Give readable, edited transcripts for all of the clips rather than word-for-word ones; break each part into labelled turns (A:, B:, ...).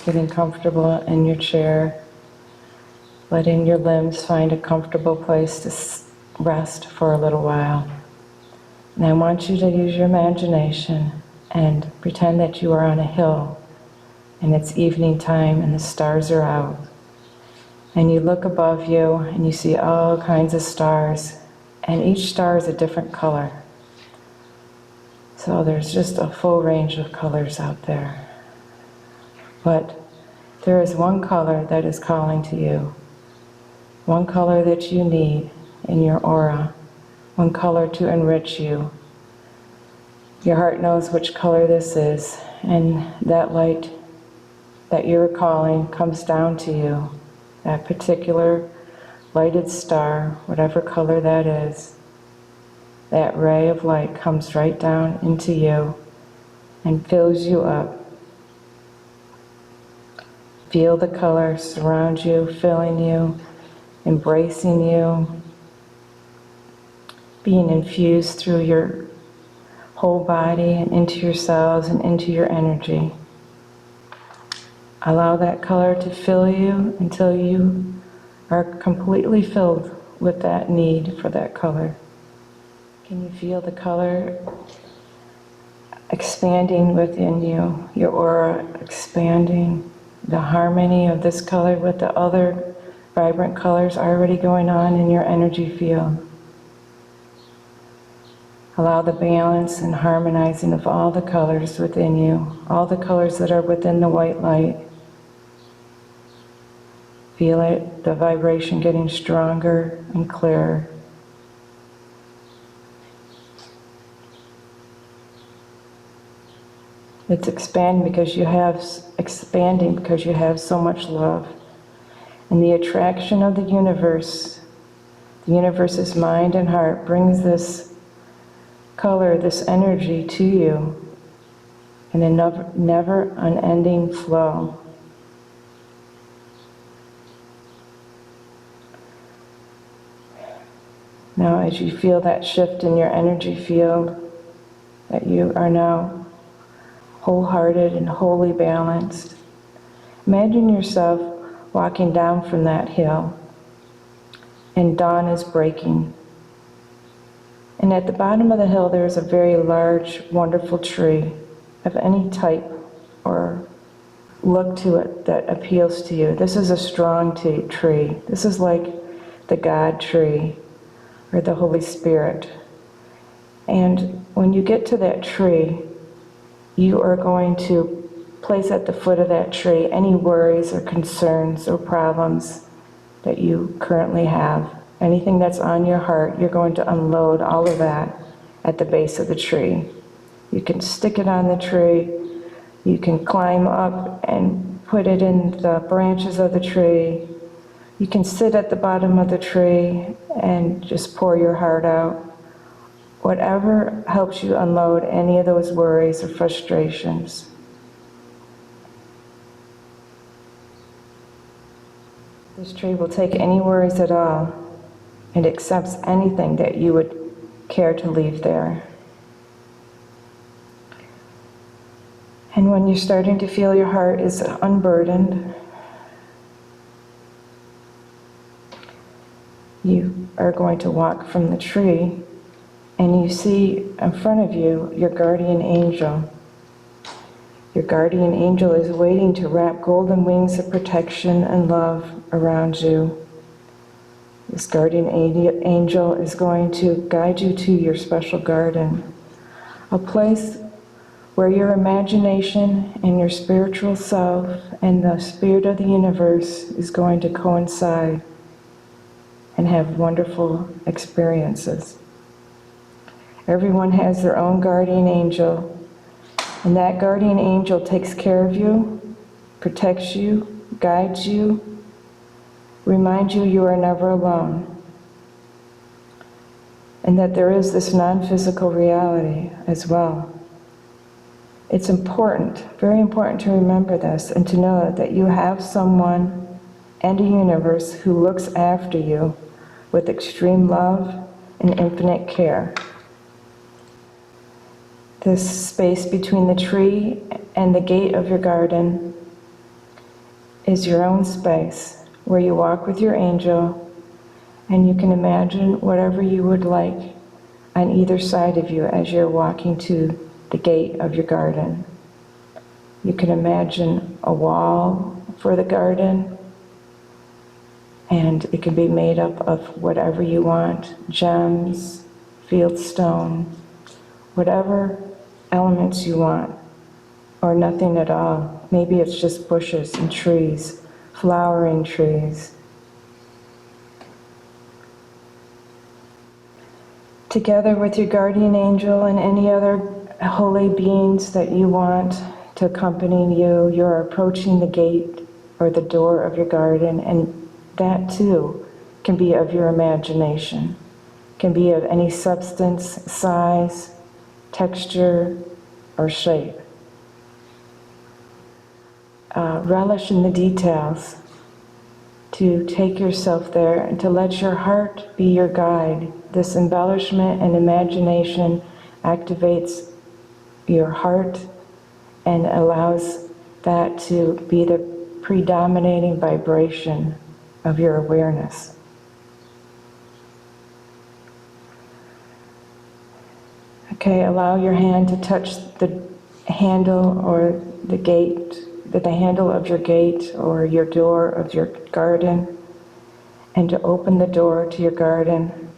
A: Getting comfortable in your chair, letting your limbs find a comfortable place to rest for a little while. And I want you to use your imagination and pretend that you are on a hill and it's evening time and the stars are out. And you look above you and you see all kinds of stars, and each star is a different color. So there's just a full range of colors out there. But there is one color that is calling to you, one color that you need in your aura, one color to enrich you. Your heart knows which color this is, and that light that you're calling comes down to you. That particular lighted star, whatever color that is, that ray of light comes right down into you and fills you up. Feel the color surround you, filling you, embracing you, being infused through your whole body and into your cells and into your energy. Allow that color to fill you until you are completely filled with that need for that color. Can you feel the color expanding within you, your aura expanding? The harmony of this color with the other vibrant colors already going on in your energy field. Allow the balance and harmonizing of all the colors within you, all the colors that are within the white light. Feel it, the vibration getting stronger and clearer. It's expanding because you have so much love. And the attraction of the universe's mind and heart brings this color, this energy to you in a never unending flow. Now as you feel that shift in your energy field, that you are now wholehearted and wholly balanced. Imagine yourself walking down from that hill, and dawn is breaking. And at the bottom of the hill there is a very large, wonderful tree of any type or look to it that appeals to you. This is a strong tree. This is like the God tree or the Holy Spirit. And when you get to that tree, you are going to place at the foot of that tree any worries or concerns or problems that you currently have. Anything that's on your heart, you're going to unload all of that at the base of the tree. You can stick it on the tree, you can climb up and put it in the branches of the tree, you can sit at the bottom of the tree and just pour your heart out. Whatever helps you unload any of those worries or frustrations. This tree will take any worries at all and accepts anything that you would care to leave there. And when you're starting to feel your heart is unburdened, you are going to walk from the tree and you see in front of you your guardian angel. Your guardian angel is waiting to wrap golden wings of protection and love around you. This guardian angel is going to guide you to your special garden, a place where your imagination and your spiritual self and the spirit of the universe is going to coincide and have wonderful experiences. Everyone has their own guardian angel, and that guardian angel takes care of you, protects you, guides you, reminds you you are never alone, and that there is this non-physical reality as well. It's important, very important to remember this and to know that you have someone and a universe who looks after you with extreme love and infinite care. This space between the tree and the gate of your garden is your own space where you walk with your angel and you can imagine whatever you would like on either side of you as you're walking to the gate of your garden. You can imagine a wall for the garden, and it can be made up of whatever you want, gems, fieldstone, whatever elements you want, or nothing at all. Maybe it's just bushes and trees, flowering trees. Together with your guardian angel and any other holy beings that you want to accompany you, you're approaching the gate or the door of your garden, and that too can be of your imagination, can be of any substance, size, texture, or shape. Relish in the details, to take yourself there and to let your heart be your guide. This embellishment and imagination activates your heart and allows that to be the predominating vibration of your awareness. Okay, allow your hand to touch the handle or the gate, the handle of your gate or your door of your garden, and to open the door to your garden.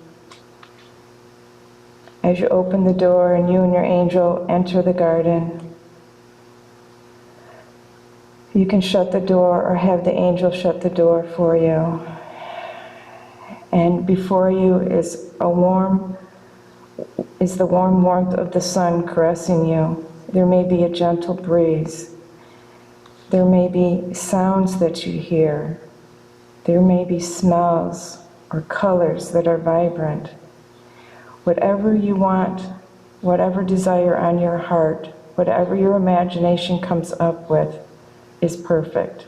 A: As you open the door and you and your angel enter the garden, you can shut the door or have the angel shut the door for you. And before you is the warm warmth of the sun caressing you. There may be a gentle breeze. There may be sounds that you hear. There may be smells or colors that are vibrant. Whatever you want, whatever desire on your heart, whatever your imagination comes up with is perfect.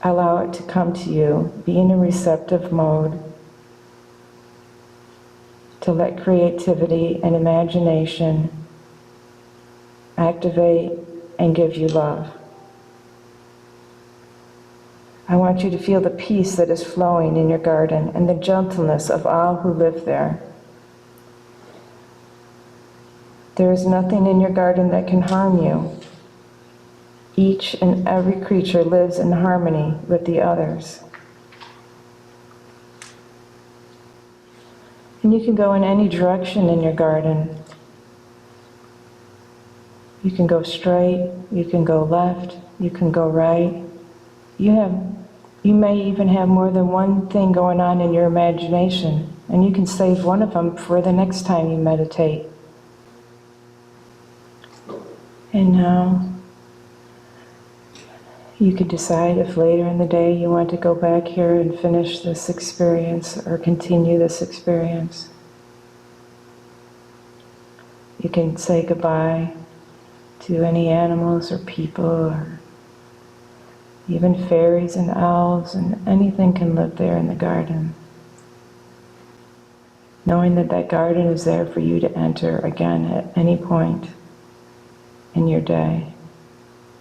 A: Allow it to come to you. Be in a receptive mode to let creativity and imagination activate and give you love. I want you to feel the peace that is flowing in your garden and the gentleness of all who live there. There is nothing in your garden that can harm you. Each and every creature lives in harmony with the others. And you can go in any direction in your garden. You can go straight, you can go left, you can go right. You may even have more than one thing going on in your imagination, and you can save one of them for the next time you meditate. And now you can decide if later in the day you want to go back here and finish this experience or continue this experience. You can say goodbye to any animals or people or even fairies and elves, and anything can live there in the garden. Knowing that that garden is there for you to enter again at any point in your day,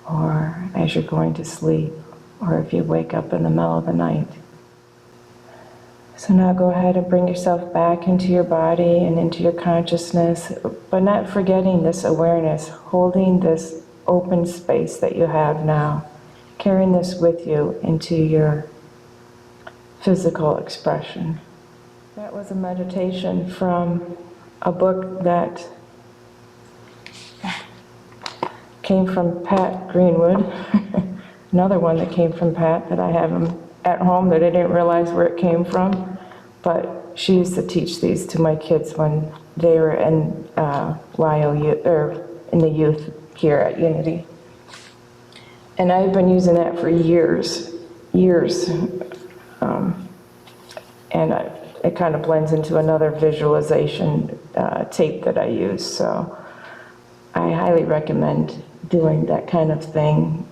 A: or as you're going to sleep, or if you wake up in the middle of the night. So now go ahead and bring yourself back into your body and into your consciousness, but not forgetting this awareness, holding this open space that you have now, carrying this with you into your physical expression. That was a meditation from a book that came from Pat Greenwood, another one that came from Pat that I have at home that I didn't realize where it came from, but she used to teach these to my kids when they were in YOU, or in the youth here at Unity. And I've been using that for years. And it kind of blends into another visualization tape that I use. So I highly recommend doing that kind of thing,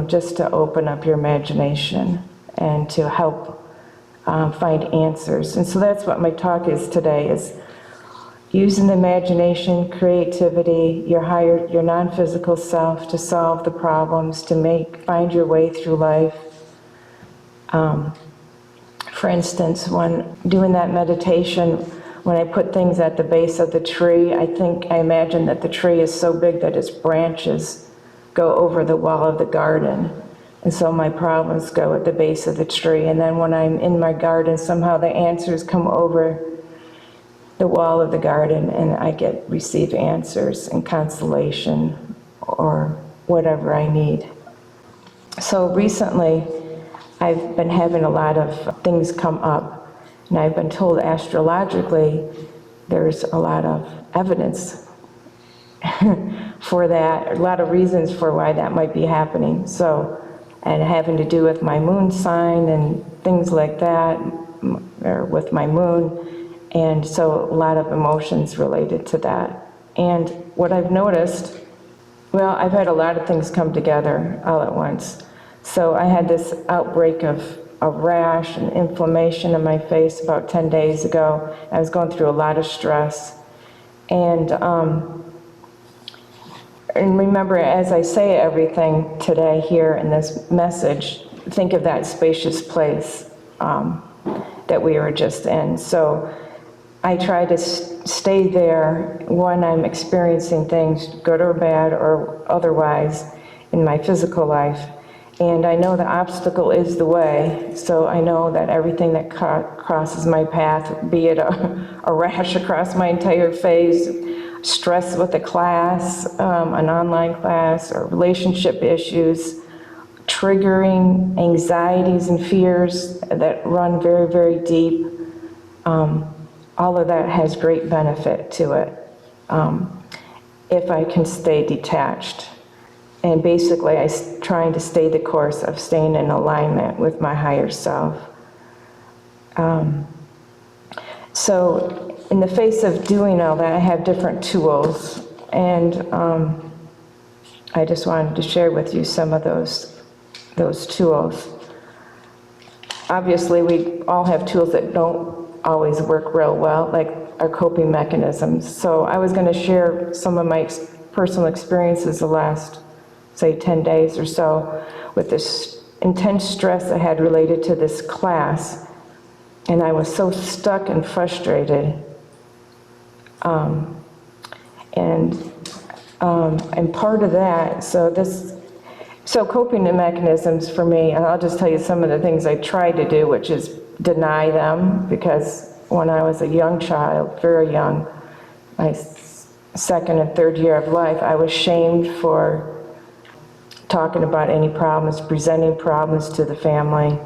A: just to open up your imagination and to help find answers. And so that's what my talk is today, is using the imagination, creativity, your non-physical self to solve the problems, to find your way through life. For instance, when doing that meditation, when I put things at the base of the tree, I imagine that the tree is so big that its branches go over the wall of the garden. And so my problems go at the base of the tree. And then when I'm in my garden, somehow the answers come over the wall of the garden, and I receive answers and consolation or whatever I need. So recently, I've been having a lot of things come up, and I've been told astrologically there's a lot of evidence for that, a lot of reasons for why that might be happening. So, and having to do with my moon sign and things like that, or with my moon, and so a lot of emotions related to that. And what I've noticed, well, I've had a lot of things come together all at once. So I had this outbreak of a rash and inflammation in my face about 10 days ago. I was going through a lot of stress. And remember, as I say everything today here in this message, think of that spacious place that we were just in. So I try to stay there when I'm experiencing things, good or bad or otherwise, in my physical life. And I know the obstacle is the way, so I know that everything that crosses my path, be it a rash across my entire face, stress with a class, an online class, or relationship issues, triggering anxieties and fears that run very, very deep, all of that has great benefit to it if I can stay detached. And basically, I'm trying to stay the course of staying in alignment with my higher self. So in the face of doing all that, I have different tools. And I just wanted to share with you some of those tools. Obviously, we all have tools that don't always work real well, like our coping mechanisms. So I was going to share some of my personal experiences the last, say, 10 days or so, with this intense stress I had related to this class. And I was so stuck and frustrated. And part of that, so coping mechanisms for me, and I'll just tell you some of the things I tried to do, which is deny them, because when I was a young child, very young, I second and third year of life, I was shamed for talking about any problems, presenting problems to the family,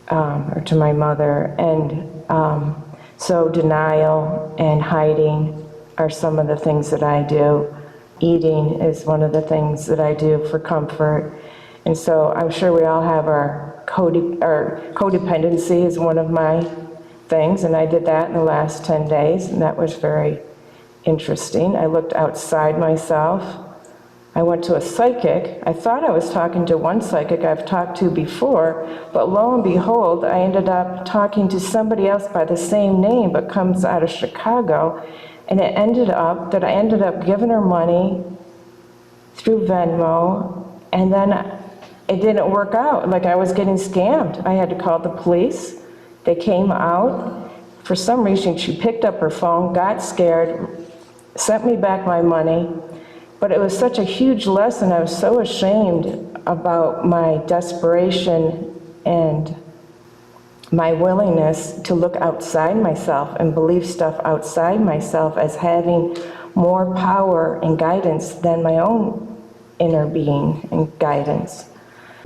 A: or to my mother. And so denial and hiding are some of the things that I do. Eating is one of the things that I do for comfort. And so I'm sure we all have our codependency is one of my things, and I did that in the last 10 days, and that was very interesting. I looked outside myself. I went to a psychic. I thought I was talking to one psychic I've talked to before, but lo and behold, I ended up talking to somebody else by the same name, but comes out of Chicago, and it ended up that I ended up giving her money through Venmo, and then it didn't work out. Like, I was getting scammed. I had to call the police. They came out. For some reason, she picked up her phone, got scared, sent me back my money. But it was such a huge lesson. I was so ashamed about my desperation and my willingness to look outside myself and believe stuff outside myself as having more power and guidance than my own inner being and guidance.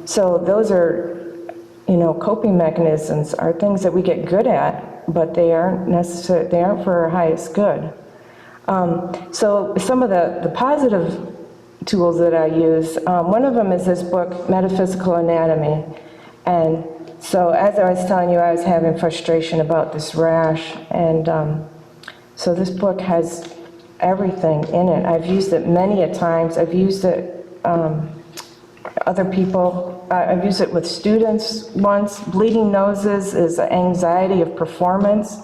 A: So those are, coping mechanisms are things that we get good at, but they aren't for our highest good. So some of the positive tools that I use, one of them is this book, Metaphysical Anatomy. And so as I was telling you, I was having frustration about this rash. And so this book has everything in it. I've used it many a times. I've used it other people. I've used it with students once. Bleeding noses is anxiety of performance.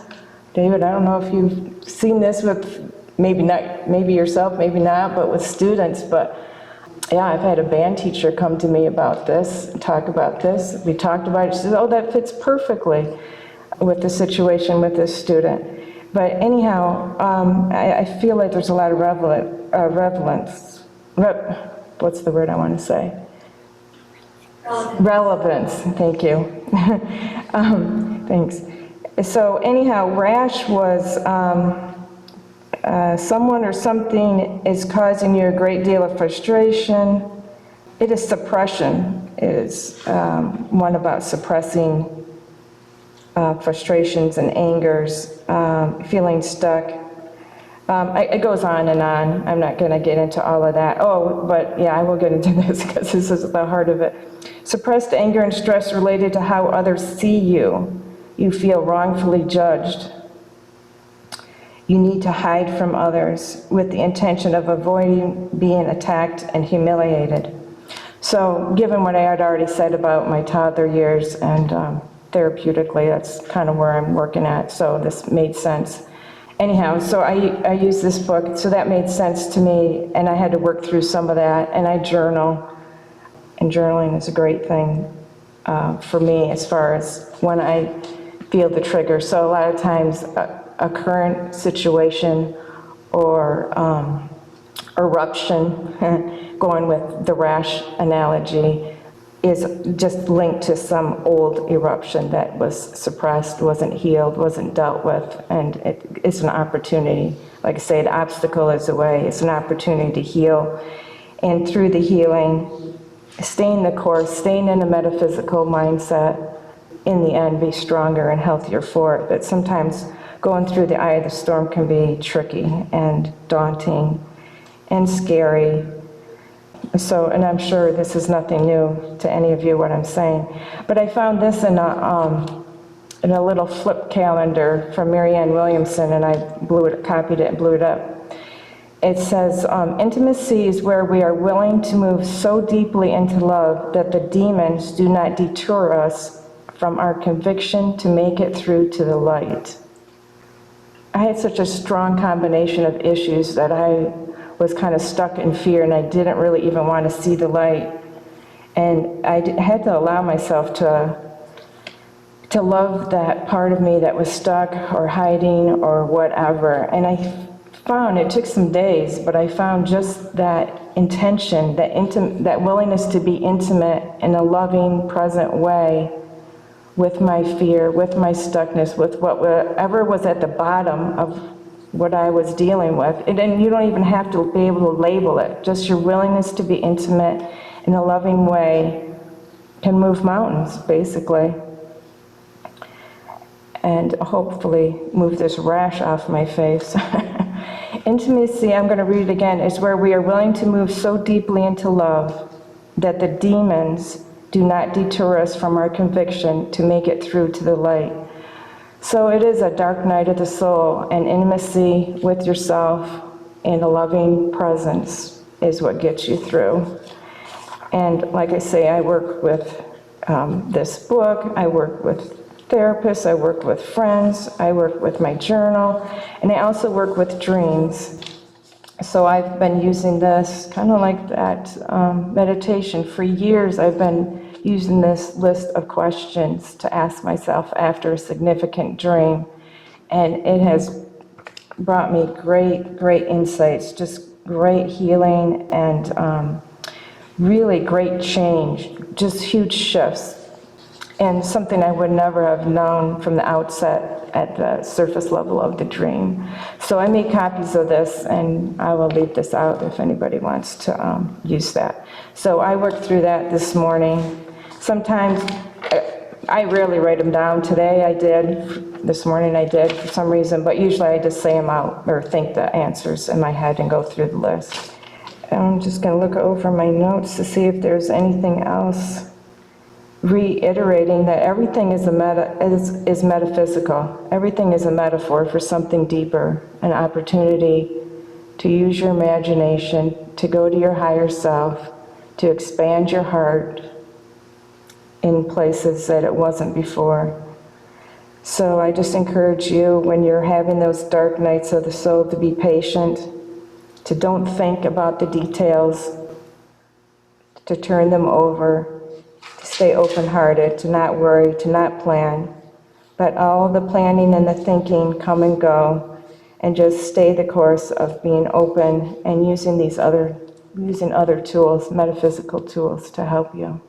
A: David, I don't know if you've seen this with maybe not, maybe yourself, maybe not, but with students. But yeah, I've had a band teacher come to me about this, talk about this. We talked about it. She said, oh, that fits perfectly with the situation with this student. But anyhow, I feel like there's a lot of what's the word I want to say? Relevance, thank you. Thanks. So anyhow, rash was someone or something is causing you a great deal of frustration. It is suppression. It is one about suppressing frustrations and angers, feeling stuck. It goes on and on. I'm not going to get into all of that. Oh, but yeah, I will get into this because this is the heart of it. Suppressed anger and stress related to how others see you. You feel wrongfully judged. You need to hide from others with the intention of avoiding being attacked and humiliated. So given what I had already said about my toddler years and therapeutically, that's kind of where I'm working at, so this made sense. Anyhow, so I used this book, so that made sense to me, and I had to work through some of that, and I journal, and journaling is a great thing for me as far as when I feel the trigger. So a lot of times a current situation or eruption, going with the rash analogy, is just linked to some old eruption that was suppressed, wasn't healed, wasn't dealt with, and it's an opportunity. Like I say, the obstacle is the way. It's an opportunity to heal. And through the healing, staying the course, staying in a metaphysical mindset, in the end, be stronger and healthier for it. But sometimes going through the eye of the storm can be tricky and daunting and scary. So, and I'm sure this is nothing new to any of you, what I'm saying. But I found this in a little flip calendar from Marianne Williamson, and I copied it and blew it up. It says, intimacy is where we are willing to move so deeply into love that the demons do not deter us from our conviction to make it through to the light. I had such a strong combination of issues that I was kind of stuck in fear, and I didn't really even want to see the light. And I had to allow myself to love that part of me that was stuck or hiding or whatever. And I found, it took some days, but I found just that intention, that willingness to be intimate in a loving, present way with my fear, with my stuckness, with whatever was at the bottom of what I was dealing with. And then you don't even have to be able to label it. Just your willingness to be intimate in a loving way can move mountains, basically. And hopefully move this rash off my face. Intimacy, I'm going to read it again, is where we are willing to move so deeply into love that the demons do not deter us from our conviction to make it through to the light. So it is a dark night of the soul, and intimacy with yourself and a loving presence is what gets you through. And like I say, I work with this book, I work with therapists, I work with friends, I work with my journal, and I also work with dreams. So I've been using this kind of like that meditation. For years I've been using this list of questions to ask myself after a significant dream. And it has brought me great insights, just great healing and really great change, just huge shifts. And something I would never have known from the outset at the surface level of the dream. So I made copies of this, and I will leave this out if anybody wants to use that. So I worked through that this morning. Sometimes, I rarely write them down. Today I did, this morning I did for some reason, but usually I just say them out or think the answers in my head and go through the list. And I'm just going to look over my notes to see if there's anything else. Reiterating that everything is metaphysical. Everything is a metaphor for something deeper, an opportunity to use your imagination, to go to your higher self, to expand your heart in places that it wasn't before. So I just encourage you, when you're having those dark nights of the soul, to be patient, to don't think about the details, to turn them over, to stay open-hearted, to not worry, to not plan. Let all the planning and the thinking come and go, and just stay the course of being open and using other tools, metaphysical tools, to help you.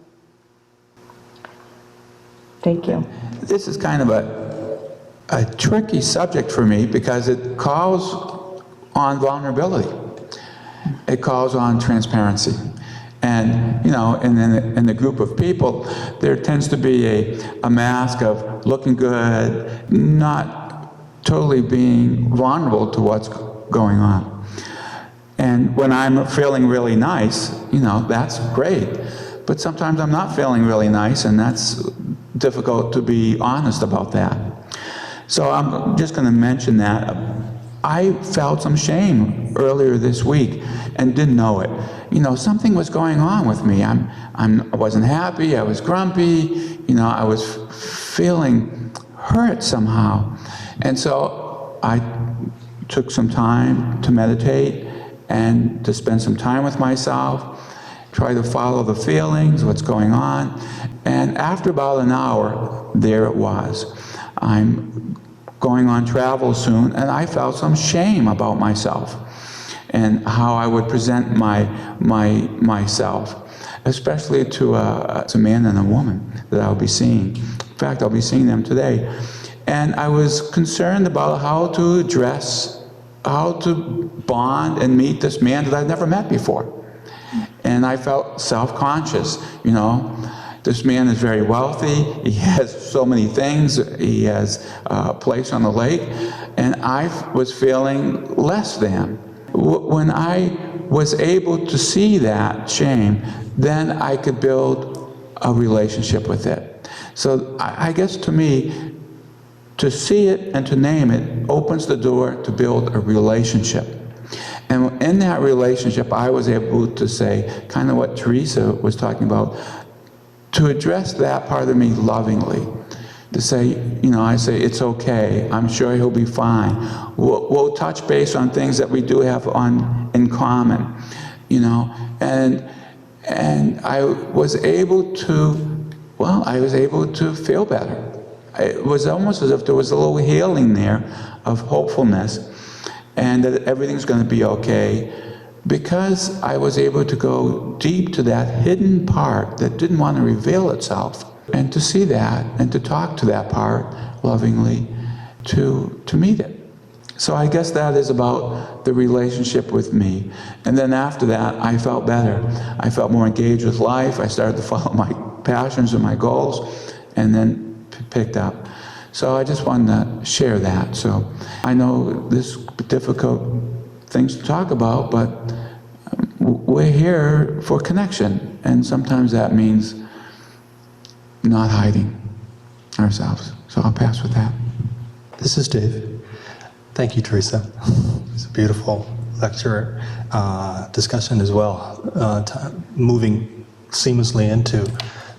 A: Thank you.
B: This is kind of a tricky subject for me because it calls on vulnerability. It calls on transparency. And, you know, in the group of people, there tends to be a mask of looking good, not totally being vulnerable to what's going on. And when I'm feeling really nice, you know, that's great. But sometimes I'm not feeling really nice, and that's difficult to be honest about that. So I'm just going to mention that. I felt some shame earlier this week and didn't know it. You know, something was going on with me. I wasn't happy, I was grumpy, you know, I was feeling hurt somehow. And so I took some time to meditate and to spend some time with myself, try to follow the feelings, what's going on. And after about an hour, there it was. I'm going on travel soon, and I felt some shame about myself and how I would present myself, especially to a man and a woman that I'll be seeing. In fact, I'll be seeing them today. And I was concerned about how to address, how to bond and meet this man that I'd never met before. And I felt self-conscious, you know. This man is very wealthy, he has so many things, he has a place on the lake, and I was feeling less than. When I was able to see that shame, then I could build a relationship with it. So I guess to me, to see it and to name it opens the door to build a relationship. And in that relationship, I was able to say, kind of what Teresa was talking about, to address that part of me lovingly. To say, you know, I say, it's okay, I'm sure he'll be fine. We'll touch base on things that we do have in common, you know. And I was able to, well, I was able to feel better. It was almost as if there was a little healing there of hopefulness, and that everything's going to be okay, because I was able to go deep to that hidden part that didn't want to reveal itself, and to see that, and to talk to that part lovingly, to meet it. So I guess that is about the relationship with me. And then after that, I felt better. I felt more engaged with life. I started to follow my passions and my goals, and then picked up. So I just wanted to share that. So I know this is difficult things to talk about, but we're here for connection. And sometimes that means not hiding ourselves. So I'll pass with that.
C: This is Dave. Thank you, Teresa. It's a beautiful lecture, discussion as well, moving seamlessly into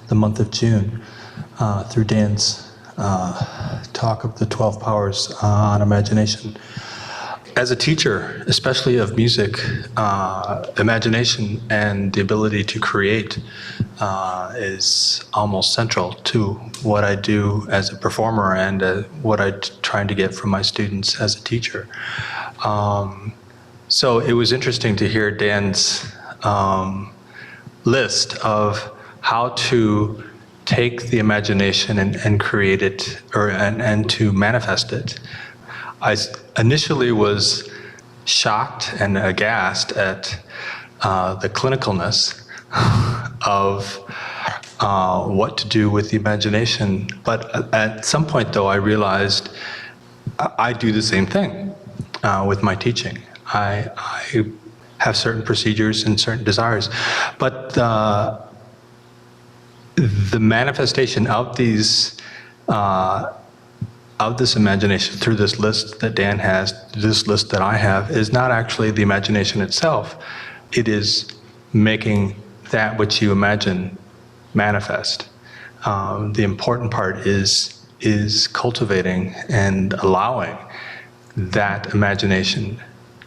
C: the month of June through Dan's talk of the 12 powers on imagination. As a teacher, especially of music, imagination and the ability to create is almost central to what I do as a performer and what I'm trying to get from my students as a teacher. So it was interesting to hear Dan's list of how to take the imagination and create it, and to manifest it. I initially was shocked and aghast at the clinicalness of what to do with the imagination. But at some point, though, I realized I do the same thing with my teaching. I have certain procedures and certain desires, but the manifestation of these of this imagination through this list that Dan has, this list that I have, is not actually the imagination itself. It is making that which you imagine manifest. The important part is cultivating and allowing that imagination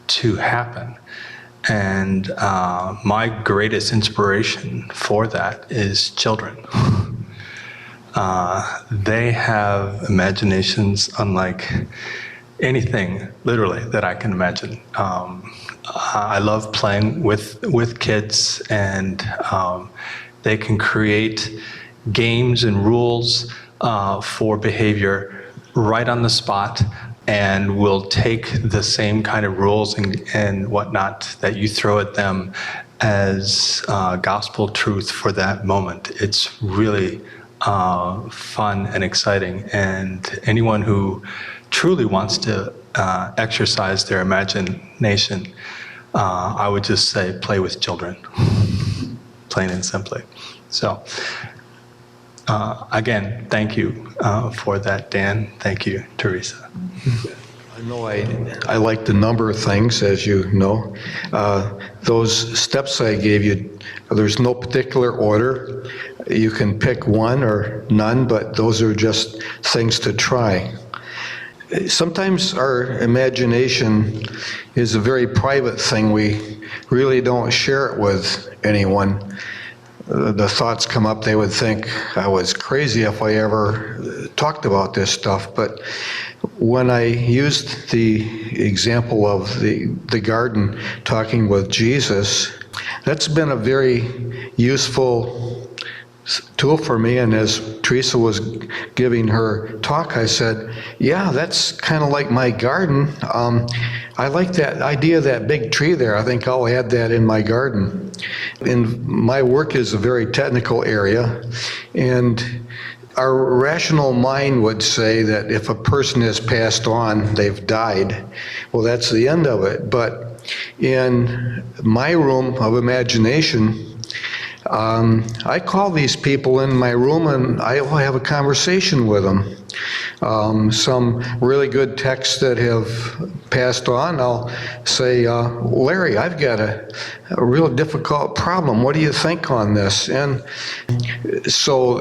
C: to happen. And my greatest inspiration for that is children. They have imaginations unlike anything, literally, that I can imagine. I love playing with kids, and they can create games and rules for behavior right on the spot, and will take the same kind of rules and whatnot that you throw at them as gospel truth for that moment. It's really fun and exciting, and anyone who truly wants to exercise their imagination, I would just say play with children, plain and simply. So again, thank you for that, Dan. Thank you, Teresa.
D: I know I like the number of things, as you know. Those steps I gave you, there's no particular order. You can pick one or none, but those are just things to try. Sometimes our imagination is a very private thing. We really don't share it with anyone. The thoughts come up, they would think I was crazy if I ever talked about this stuff. But when I used the example of the garden, talking with Jesus, that's been a very useful tool for me. And as Teresa was giving her talk, I said, yeah, that's kind of like my garden. I like that idea of that big tree there. I think I'll add that in my garden. And my work is a very technical area, and our rational mind would say that if a person has passed on, they've died. Well, that's the end of it. But in my room of imagination, I call these people in my room and I will have a conversation with them. Some really good texts that have passed on, I'll say, Larry, I've got a real difficult problem. What do you think on this? And so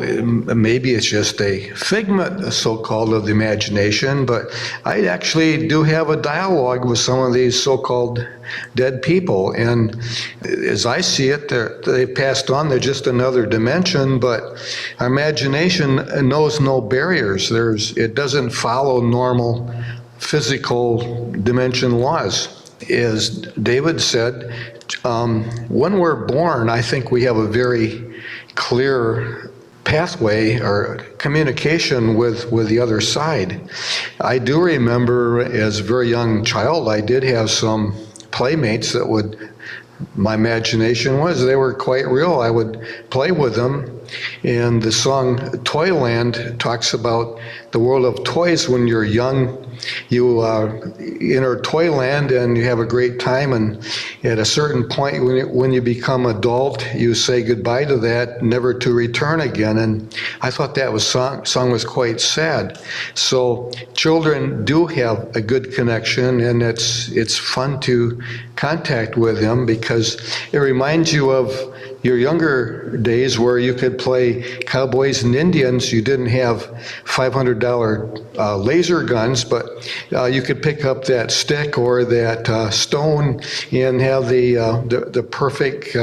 D: maybe it's just a figment, so-called, of the imagination, but I actually do have a dialogue with some of these so-called dead people. And as I see it, they've passed on. They're just another dimension, but our imagination knows no barriers. It doesn't follow normal physical dimension laws. As David said, when we're born, I think we have a very clear pathway or communication with the other side. I do remember as a very young child, I did have some playmates that would, my imagination was, they were quite real. I would play with them. And the song Toyland talks about the world of toys. When you're young, you enter Toyland and you have a great time, and at a certain point when you become adult, you say goodbye to that, never to return again. And I thought that song was quite sad. So children do have a good connection, and it's fun to contact with them because it reminds you of your younger days where you could play cowboys and Indians. You didn't have $500 laser guns, but you could pick up that stick or that stone and have the perfect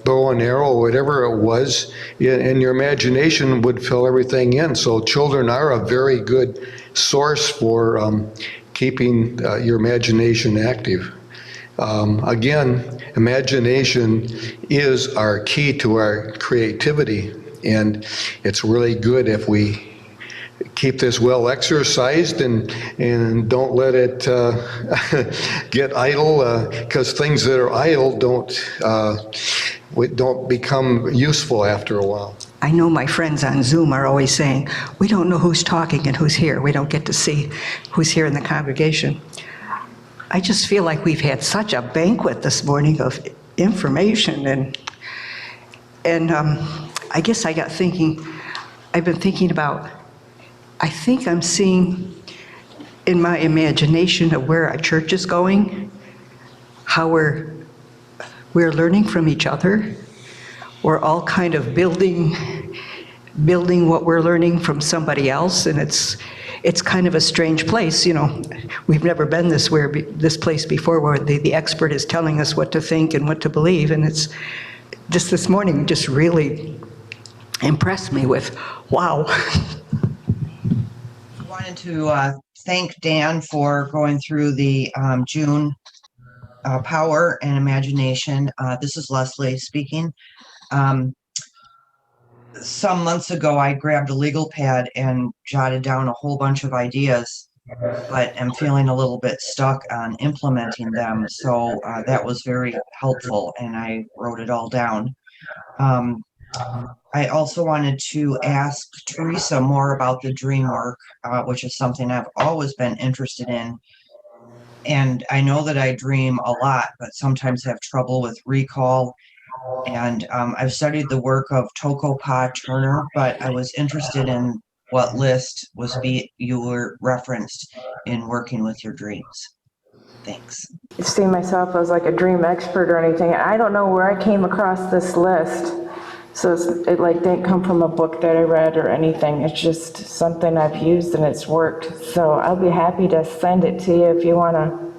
D: bow and arrow, whatever it was, and your imagination would fill everything in. So children are a very good source for keeping your imagination active. Again, imagination is our key to our creativity, and it's really good if we keep this well exercised and don't let it get idle, because things that are idle don't become useful after a while.
E: I know my friends on Zoom are always saying, we don't know who's talking and who's here. We don't get to see who's here in the congregation. I just feel like we've had such a banquet this morning of information, and I guess I got thinking, I've been thinking about, I think I'm seeing in my imagination of where our church is going, how we're learning from each other. We're all kind of building what we're learning from somebody else, and it's kind of a strange place, you know. We've never been this place before where the expert is telling us what to think and what to believe, and it's just this morning just really impressed me with, wow.
F: I wanted to thank Dan for going through the June Power and Imagination. This is Leslie speaking. Some months ago, I grabbed a legal pad and jotted down a whole bunch of ideas, but am feeling a little bit stuck on implementing them. So that was very helpful, and I wrote it all down. I also wanted to ask Teresa more about the dream work, which is something I've always been interested in. And I know that I dream a lot, but sometimes have trouble with recall. And I've studied the work of Toko-Pa Turner, but I was interested in what list you were referenced in working with your dreams. Thanks.
A: See myself as like a dream expert or anything. I don't know where I came across this list. So it like didn't come from a book that I read or anything. It's just something I've used and it's worked. So I'll be happy to send it to you if you want to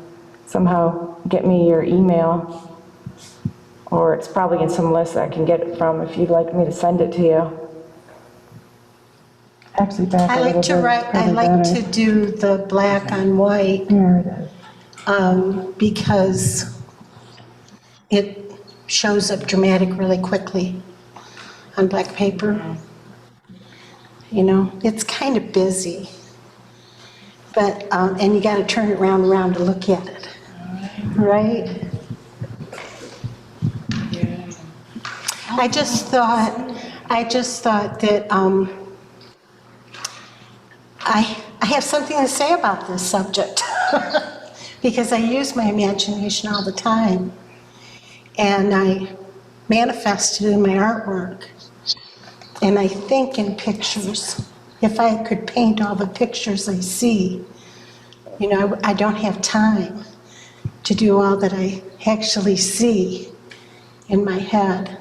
A: somehow get me your email. Or it's probably in some list I can get it from if you'd like me to send it to you. Actually, back
G: I like to write, I like to do the black on white.
A: There it is.
G: Because it shows up dramatic really quickly on black paper. You know, it's kind of busy, but, and you got to turn it around and around to look at it, right? I just thought that I have something to say about this subject because I use my imagination all the time, and I manifest it in my artwork, and I think in pictures. If I could paint all the pictures I see, you know, I don't have time to do all that I actually see in my head.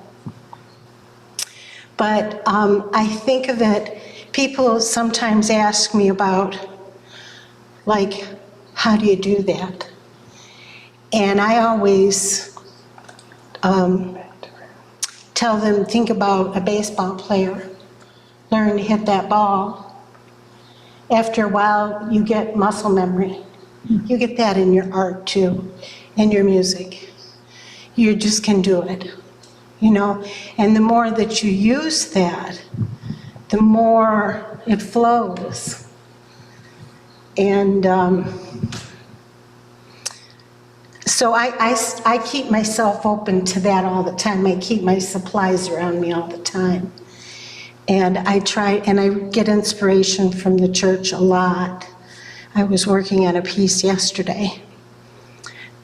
G: But I think of it, people sometimes ask me about, like, how do you do that? And I always tell them, think about a baseball player. Learn to hit that ball. After a while, you get muscle memory. You get that in your art too, in your music. You just can do it. You know, and the more that you use that, the more it flows. And so I keep myself open to that all the time. I keep my supplies around me all the time. And I try, and I get inspiration from the church a lot. I was working on a piece yesterday.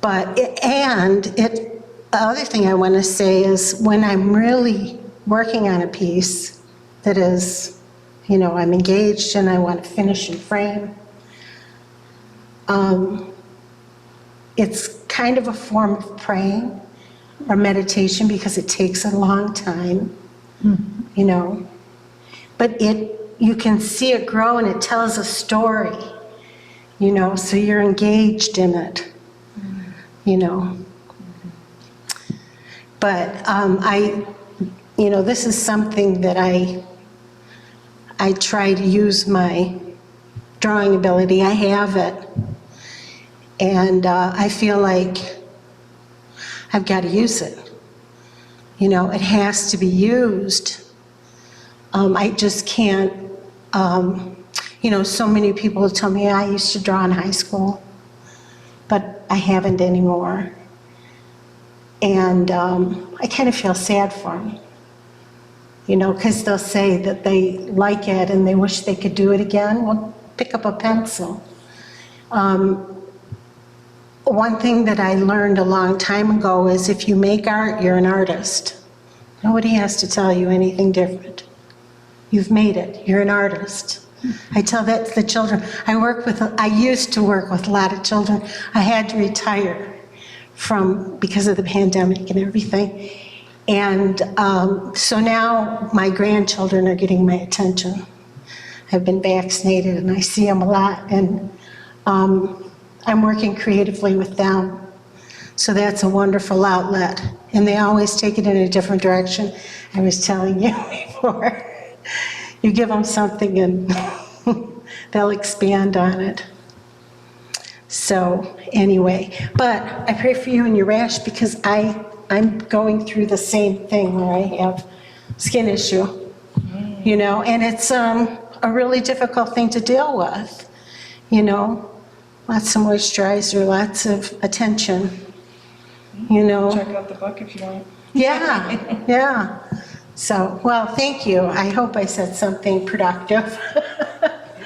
G: The other thing I want to say is when I'm really working on a piece that is, I'm engaged and I want to finish and frame, it's kind of a form of praying or meditation because it takes a long time, But you can see it grow and it tells a story, so you're engaged in it, But this is something that I try to use my drawing ability. I have it. And I feel like I've got to use it. It has to be used. I just can't, so many people tell me I used to draw in high school, but I haven't anymore. And I kind of feel sad for them, because they'll say that they like it and they wish they could do it again. Well, pick up a pencil. One thing that I learned a long time ago is if you make art, you're an artist. Nobody has to tell you anything different. You've made it. You're an artist. I tell that to the children. I used to work with a lot of children. I had to retire because of the pandemic and everything. And so now my grandchildren are getting my attention. I've been vaccinated and I see them a lot. And I'm working creatively with them. So that's a wonderful outlet. And they always take it in a different direction. I was telling you before, you give them something and they'll expand on it. So anyway, but I pray for you and your rash because I'm going through the same thing where I have skin issue, and it's a really difficult thing to deal with, Lots of moisturizer, lots of attention,
H: Check out the book if you want.
G: Yeah. So, well, thank you. I hope I said something productive.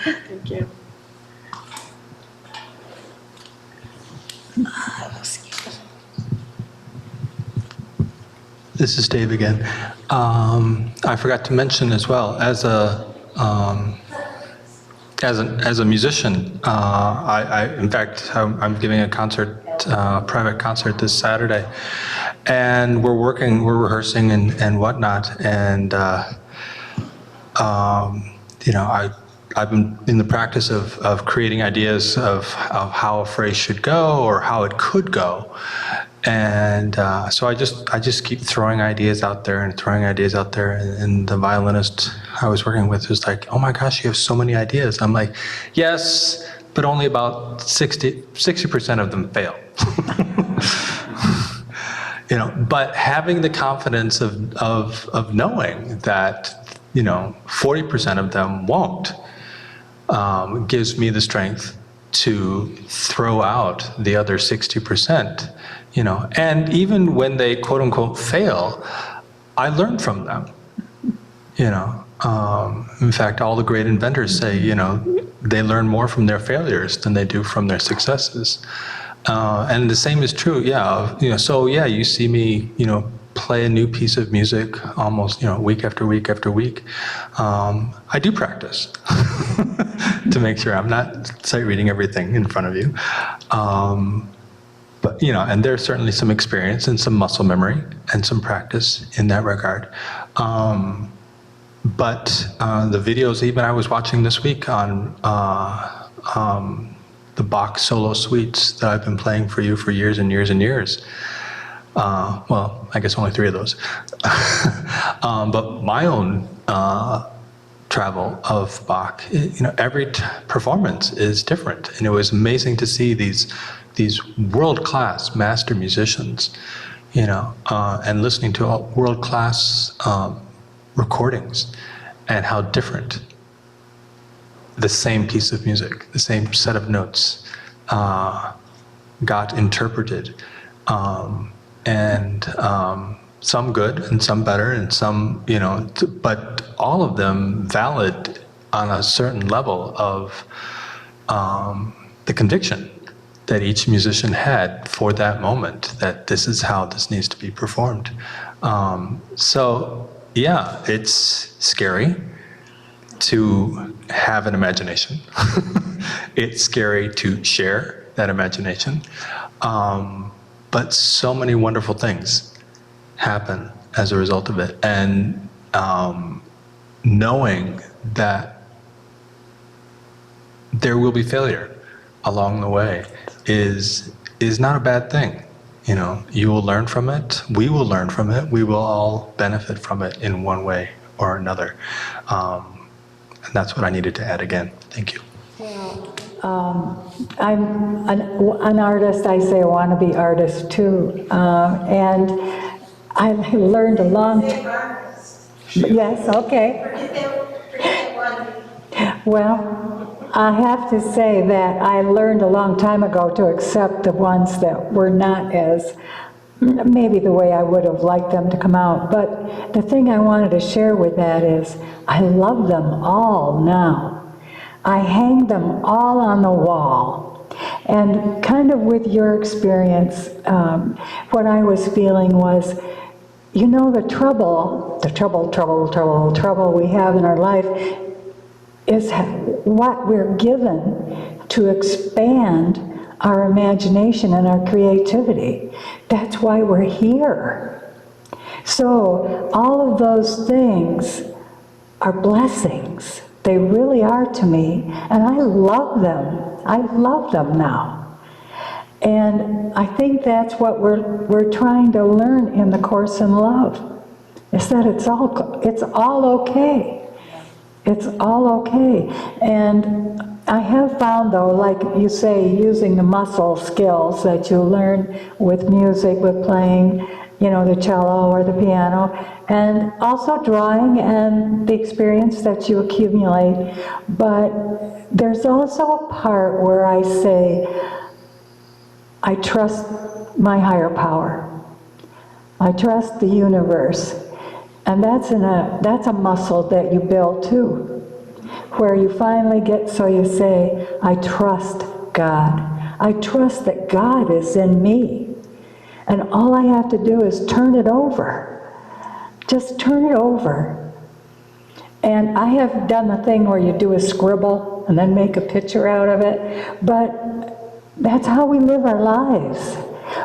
G: Thank you.
C: This is Dave again. I forgot to mention as well, as a musician, in fact, I'm giving a concert, private concert this Saturday, and we're rehearsing and whatnot, and I've been in the practice of creating ideas of how a phrase should go or how it could go. And so I just keep throwing ideas out there, and the violinist I was working with was like, "Oh my gosh, you have so many ideas." I'm like, "Yes, but only about 60% of them fail." But having the confidence of knowing that 40% of them won't gives me the strength to throw out the other 60%. And even when they quote unquote fail, I learn from them. In fact, all the great inventors say, they learn more from their failures than they do from their successes. And the same is true, you see me, play a new piece of music almost, week after week after week. I do practice to make sure I'm not sight reading everything in front of you. But, and there's certainly some experience and some muscle memory and some practice in that regard. But the videos even I was watching this week on the Bach solo suites that I've been playing for you for years and years and years. Well, I guess only 3 of those. But my own travel of Bach, every performance is different. And it was amazing to see these world-class master musicians, and listening to world-class recordings. and how different the same piece of music, the same set of notes, got interpreted. And some good and some better and some, but all of them valid on a certain level of the conviction that each musician had for that moment, that this is how this needs to be performed. So yeah, it's scary to have an imagination. It's scary to share that imagination. But so many wonderful things happen as a result of it. And knowing that there will be failure along the way is not a bad thing. You will learn from it. We will learn from it. We will all benefit from it in one way or another. And that's what I needed to add again. Thank you.
I: I'm an artist, I say a wannabe artist too, and I learned a long time. Yes, okay. Well, I have to say that I learned a long time ago to accept the ones that were not as, maybe the way I would have liked them to come out. But the thing I wanted to share with that is I love them all now. I hang them all on the wall. And kind of with your experience, what I was feeling was, the trouble we have in our life is what we're given to expand our imagination and our creativity. That's why we're here. So all of those things are blessings. They really are to me, and I love them. I love them now. And I think that's what we're trying to learn in the Course in Love, is that it's all okay. It's all okay. And I have found, though, like you say, using the muscle skills that you learn with music, with playing, the cello or the piano, and also drawing and the experience that you accumulate. But there's also a part where I say, I trust my higher power. I trust the universe. And that's a muscle that you build too, where you finally get, so you say, I trust God. I trust that God is in me. And all I have to do is turn it over. Just turn it over. And I have done the thing where you do a scribble and then make a picture out of it, but that's how we live our lives.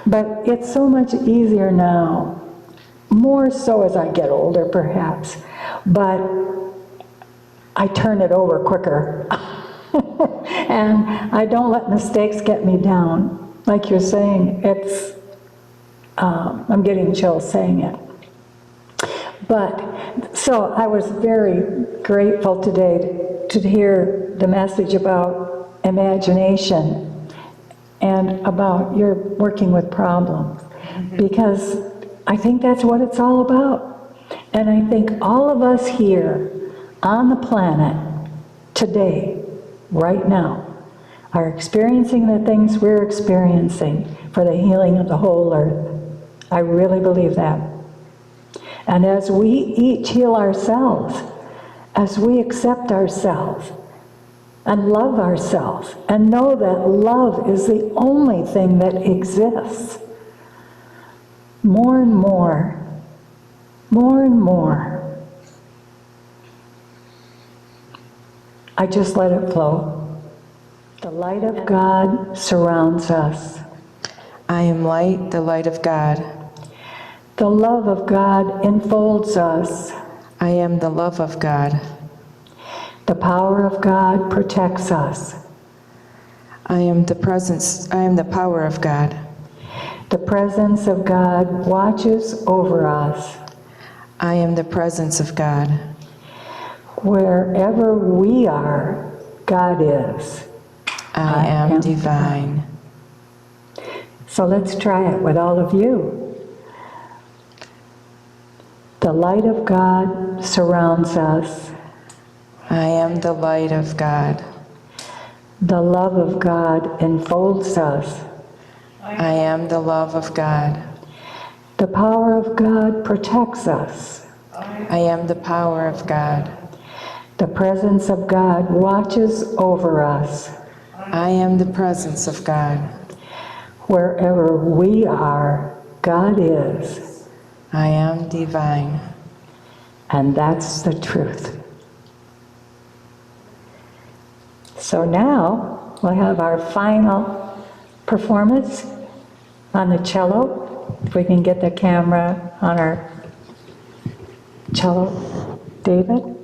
I: But it's so much easier now, more so as I get older perhaps, but I turn it over quicker. And I don't let mistakes get me down. Like you're saying, I'm getting chills saying it. But, so I was very grateful today to hear the message about imagination and about your working with problems, because I think that's what it's all about. And I think all of us here on the planet today, right now, are experiencing the things we're experiencing for the healing of the whole earth. I really believe that. And as we each heal ourselves, as we accept ourselves and love ourselves and know that love is the only thing that exists, more and more, I just let it flow. The light of God surrounds us.
A: I am light, the light of God.
I: The love of God enfolds us.
A: I am the love of God.
I: The power of God protects us.
A: I am the power of God.
I: The presence of God watches over us.
A: I am the presence of God.
I: Wherever we are, God is.
A: I am divine.
I: So let's try it with all of you. The light of God surrounds us.
A: I am the light of God.
I: The love of God enfolds us.
A: I am the love of God.
I: The power of God protects us.
A: I am the power of God.
I: The presence of God watches over us.
A: I am the presence of God.
I: Wherever we are, God is.
A: I am divine.
I: And that's the truth. So now we'll have our final performance on the cello. If we can get the camera on our cello. David?